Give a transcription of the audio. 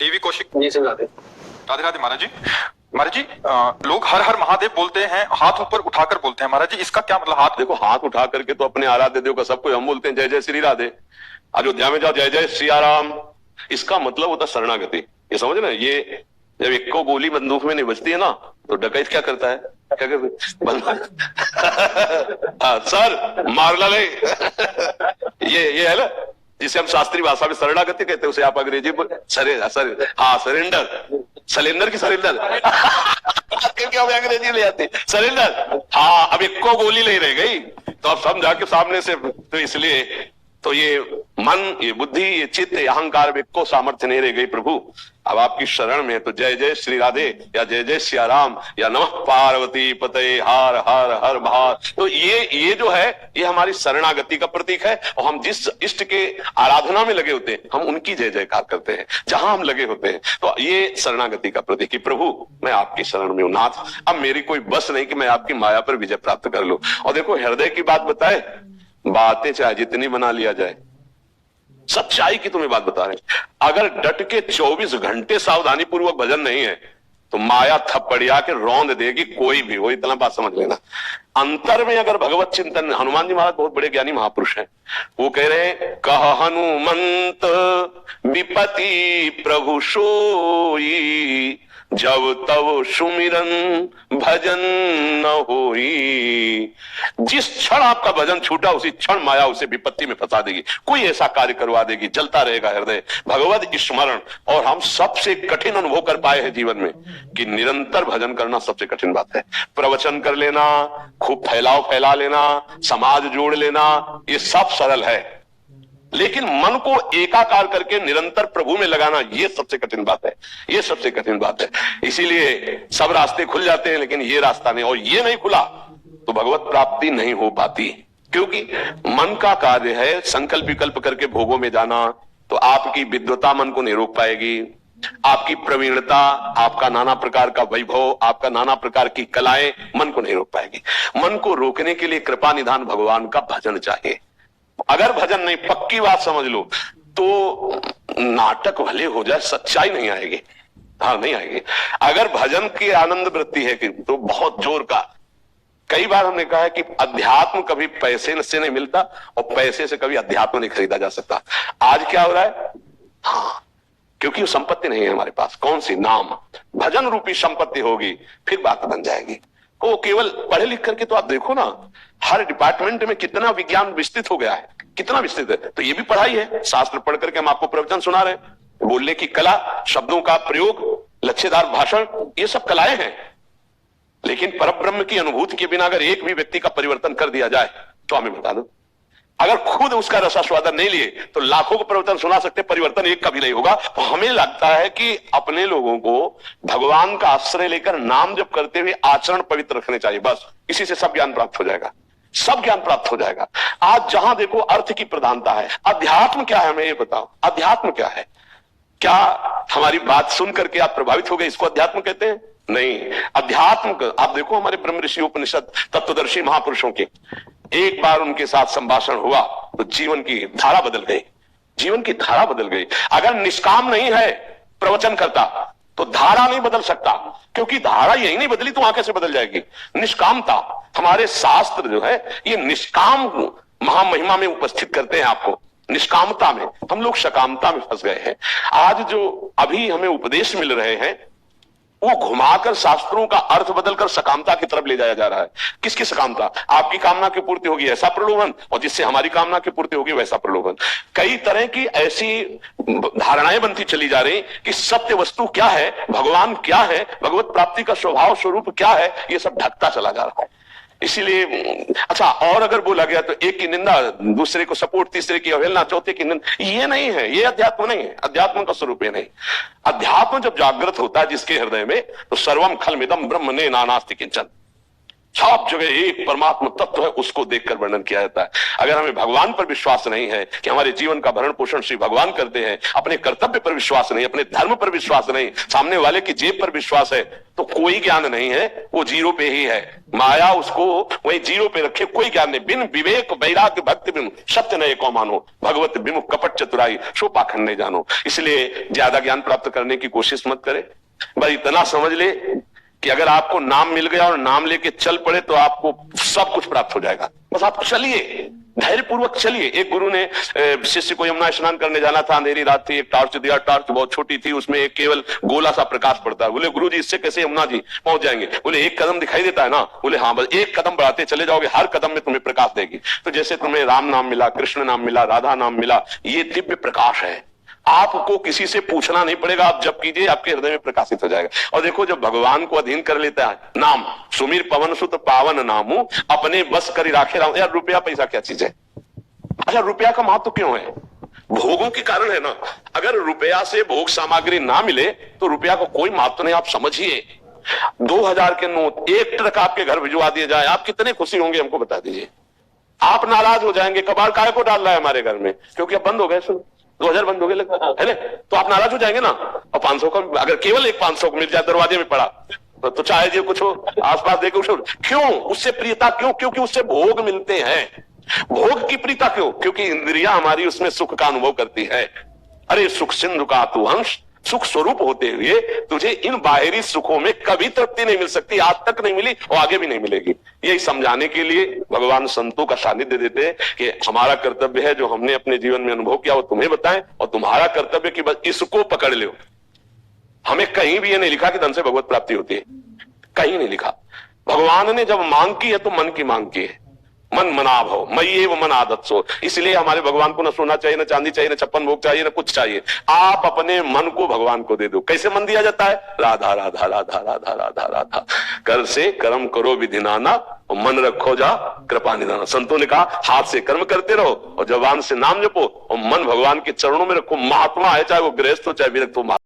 TV Kaushik ji sir. Radhe Radhe Radhe महाराज जी। महाराज जी, लोग हर हर महादेव बोलते हैं, हाथ ऊपर उठाकर बोलते हैं। महाराज जी, इसका क्या मतलब? हाथ देखो, हाथ उठा करके तो अपने आराध्य देव का सब कुछ हम बोलते हैं जय जय श्री राधे। अयोध्या में जाओ जय जय सियाराम, इसका मतलब होता शरणागति। ये समझ ना, ये जब एक को गोली बंदूक में नहीं बजती है ना, तो डकैत क्या करता है? क्या करता है? हाँ, सर मार ला ले। ये है ना जिसे हम शास्त्रीय भाषा में शरणागति कहते हैं, उसे आप अंग्रेजी में सरेंडर, सलेंडर की सरेंडर क्योंकि हम अंग्रेजी ले आते सरेंडर। हाँ, अब एक को गोली नहीं रह गई तो अब समझा के सामने से, तो इसलिए तो ये मन, ये बुद्धि, ये चित्त, ये अहंकार, एक को सामर्थ्य नहीं रह गई प्रभु। अब आपकी शरण में तो जय जय श्री राधे या जय जय सियाराम या नमः पार्वती पते हर हर हर महार, तो ये जो है ये हमारी शरणागति का प्रतीक है। और हम जिस इष्ट के आराधना में लगे होते हैं हम उनकी जय जयकार करते हैं जहां हम लगे होते हैं, तो ये शरणागति का प्रतीक है। प्रभु मैं आपकी शरण में हूं नाथ, अब मेरी कोई बस नहीं कि मैं आपकी माया पर विजय प्राप्त कर लूं। और देखो, हृदय की बात बताए, बातें चाहे जितनी बना लिया जाए, सच्चाई की तुम्हें बात बता रहे हैं। अगर डट के 24 घंटे सावधानी पूर्वक भजन नहीं है तो माया थप्पड़िया के रौंद देगी कोई भी हो, इतना बात समझ लेना। अंतर में अगर भगवत चिंतन, हनुमान जी महाराज बहुत बड़े ज्ञानी महापुरुष हैं, वो कह रहे हैं कह हनुमंत विपति प्रभु सोई, जब तब सुमिरन भजन न होई। जिस क्षण आपका भजन छूटा उसी क्षण माया उसे विपत्ति में फंसा देगी, कोई ऐसा कार्य करवा देगी, जलता रहेगा हृदय भगवत स्मरण। और हम सबसे कठिन अनुभव कर पाए हैं जीवन में कि निरंतर भजन करना सबसे कठिन बात है। प्रवचन कर लेना, खूब फैला लेना, समाज जोड़ लेना, ये सब सरल है, लेकिन मन को एकाकार करके निरंतर प्रभु में लगाना ये सबसे कठिन बात है, ये सबसे कठिन बात है। इसीलिए सब रास्ते खुल जाते हैं लेकिन ये रास्ता नहीं, और ये नहीं खुला तो भगवत प्राप्ति नहीं हो पाती। क्योंकि मन का कार्य है संकल्प विकल्प करके भोगों में जाना, तो आपकी विद्वता मन को नहीं रोक पाएगी, आपकी प्रवीणता, आपका नाना प्रकार का वैभव, आपका नाना प्रकार की कलाएं मन को नहीं रोक पाएगी। मन को रोकने के लिए कृपा निधान भगवान का भजन चाहिए। अगर भजन नहीं, पक्की बात समझ लो, तो नाटक भले हो जाए सच्चाई नहीं आएगी। हाँ, नहीं आएगी। अगर भजन की आनंद वृत्ति है कि तो बहुत जोर का, कई बार हमने कहा है कि अध्यात्म कभी पैसे से नहीं मिलता और पैसे से कभी अध्यात्म नहीं खरीदा जा सकता। आज क्या हो रहा है? हाँ, क्योंकि वो संपत्ति नहीं है हमारे पास। कौन सी? नाम, भजन रूपी संपत्ति होगी फिर बात बन जाएगी। वो केवल पढ़े लिख करके तो आप देखो ना, हर डिपार्टमेंट में कितना विज्ञान विस्तृत हो गया है, कितना विस्तृत है। तो ये भी पढ़ाई है, शास्त्र पढ़ करके हम आपको प्रवचन सुना रहे हैं, बोलने की कला, शब्दों का प्रयोग, लच्छेदार भाषण, ये सब कलाएं हैं। लेकिन परब्रह्म की अनुभूति के बिना अगर एक भी व्यक्ति का परिवर्तन कर दिया जाए तो हमें बता दो, अगर खुद उसका रसास्वादन नहीं लिए तो लाखों को प्रवचन सुना सकते, परिवर्तन एक का भी नहीं होगा। तो हमें लगता है कि अपने लोगों को भगवान का आश्रय लेकर नाम जप करते हुए आचरण पवित्र रखने चाहिए, बस इसी से सब ज्ञान प्राप्त हो जाएगा, सब ज्ञान प्राप्त हो जाएगा। आज जहां देखो अर्थ की प्रधानता है। अध्यात्म क्या है हमें ये बताओ, अध्यात्म क्या है? क्या हमारी बात सुन करके आप प्रभावित हो गए, इसको अध्यात्म कहते हैं? नहीं। अध्यात्म आप देखो, हमारे ब्रह्म ऋषि उपनिषद तत्वदर्शी महापुरुषों के एक बार उनके साथ संभाषण हुआ तो जीवन की धारा बदल गई, जीवन की धारा बदल गई। अगर निष्काम नहीं है प्रवचन करता तो धारा नहीं बदल सकता, क्योंकि धारा यही नहीं बदली तो वहां कैसे बदल जाएगी? निष्कामता, हमारे शास्त्र जो है ये निष्काम महामहिमा में उपस्थित करते हैं आपको, निष्कामता में। हम लोग सकामता में फंस गए हैं। आज जो अभी हमें उपदेश मिल रहे हैं वो घुमाकर शास्त्रों का अर्थ बदलकर सकामता की तरफ ले जाया जा रहा है। किसकी सकामता? आपकी कामना की पूर्ति होगी ऐसा प्रलोभन, और जिससे हमारी कामना की पूर्ति होगी वैसा प्रलोभन। कई तरह की ऐसी धारणाएं बनती चली जा रही कि सत्य वस्तु क्या है, भगवान क्या है, भगवत प्राप्ति का स्वभाव स्वरूप क्या है, ये सब ढकता चला जा रहा है। इसीलिए अच्छा, और अगर बोला गया तो एक की निंदा, दूसरे को सपोर्ट, तीसरे की अवहेलना, चौथे की निंदा, ये नहीं है, ये अध्यात्म नहीं है। अध्यात्म का स्वरूप ये नहीं। अध्यात्म जब जागृत होता है जिसके हृदय में, तो सर्वम खलमिदम ब्रह्म ने नानास्ति किंचन, सब जगह एक परमात्मा तत्व है, उसको देखकर वर्णन किया जाता है। अगर हमें भगवान पर विश्वास नहीं है कि हमारे जीवन का भरण पोषण श्री भगवान करते हैं, अपने कर्तव्य पर विश्वास नहीं, अपने धर्म पर विश्वास नहीं, सामने वाले की जेब पर विश्वास है, तो कोई ज्ञान नहीं है, वो जीरो पे ही है। माया उसको वही जीरो पे रखे, कोई ज्ञान नहीं। बिन विवेक वैराग्य भक्ति बिन सत्य न एको मानो, भगवत विमुख कपट चतुराई सो पाखंड नहीं जानो। इसलिए ज्यादा ज्ञान प्राप्त करने की कोशिश मत करे, बस इतना समझ ले कि अगर आपको नाम मिल गया और नाम लेके चल पड़े तो आपको सब कुछ प्राप्त हो जाएगा। बस आप चलिए, धैर्य पूर्वक चलिए। एक गुरु ने शिष्य को यमुना स्नान करने जाना था, अंधेरी रात थी, एक टॉर्च दिया, टॉर्च बहुत छोटी थी, उसमें एक केवल गोला सा प्रकाश पड़ता है। बोले गुरु जी इससे कैसे यमुना जी पहुंच जाएंगे? बोले एक कदम दिखाई देता है ना? बोले हाँ, बस एक कदम बढ़ाते चले जाओगे, हर कदम में तुम्हें प्रकाश देगी। तो जैसे तुम्हें राम नाम मिला, कृष्ण नाम मिला, राधा नाम मिला, ये दिव्य प्रकाश है। आपको किसी से पूछना नहीं पड़ेगा, आप जब कीजिए आपके हृदय में प्रकाशित हो जाएगा। और देखो, जब भगवान को अधीन कर लेता है नाम, सुमीर पवन सुत पावन नामू, अपने बस करी राखे राम। यार रुपया पैसा क्या चीज है? अच्छा, रुपया का महत्व क्यों है? भोगों के कारण है ना। अगर रुपया से भोग सामग्री ना मिले तो रुपया को कोई महत्व नहीं। आप समझिए, 2000 के नोट 1 ट्रक आपके घर भिजवा दिए जाए, आप कितने खुशी होंगे हमको बता दीजिए। आप नाराज हो जाएंगे, कबाड़ काय को डाल रहा है हमारे घर में, क्योंकि अब बंद हो गए, सुनो 2000 बंद हो गए है ना, तो आप नाराज हो जाएंगे ना। और 500 का अगर केवल एक 500 को मिल जाए दरवाजे में पड़ा तो चाहे जो कुछ हो, आसपास देखे कुछ हो, क्यों? उससे प्रियता क्यों? क्योंकि उससे भोग मिलते हैं। भोग की प्रियता क्यों? क्योंकि इंद्रियां हमारी उसमें सुख का अनुभव करती है। अरे सुख सिंधु का तू अंश, सुख स्वरूप होते हुए तुझे इन बाहरी सुखों में कभी तृप्ति नहीं मिल सकती, आज तक नहीं मिली और आगे भी नहीं मिलेगी। यही समझाने के लिए भगवान संतों का सानिध्य देते हैं कि हमारा कर्तव्य है जो हमने अपने जीवन में अनुभव किया वो तुम्हें बताएं, और तुम्हारा कर्तव्य कि बस इसको पकड़ लो। हमें कहीं भी ये नहीं लिखा कि धन से भगवत प्राप्ति होती है, कहीं नहीं लिखा। भगवान ने जब मांग की है तो मन की मांग की है। मन मना भव मयि वो मन आदत सो। इसलिए हमारे भगवान को न सोना चाहिए, न चांदी चाहिए, न 56 भोग चाहिए, न कुछ चाहिए। आप अपने मन को भगवान को दे दो। कैसे मन दिया जाता है? राधा राधा राधा राधा राधा राधा, कर से कर्म करो विधि नाना, और मन रखो जा कृपा निधाना। संतों ने कहा हाथ से कर्म करते रहो और जबान से नाम जपो और मन भगवान के चरणों में रखो। महात्मा है, चाहे वो गृहस्थ हो चाहे विरक्त हो।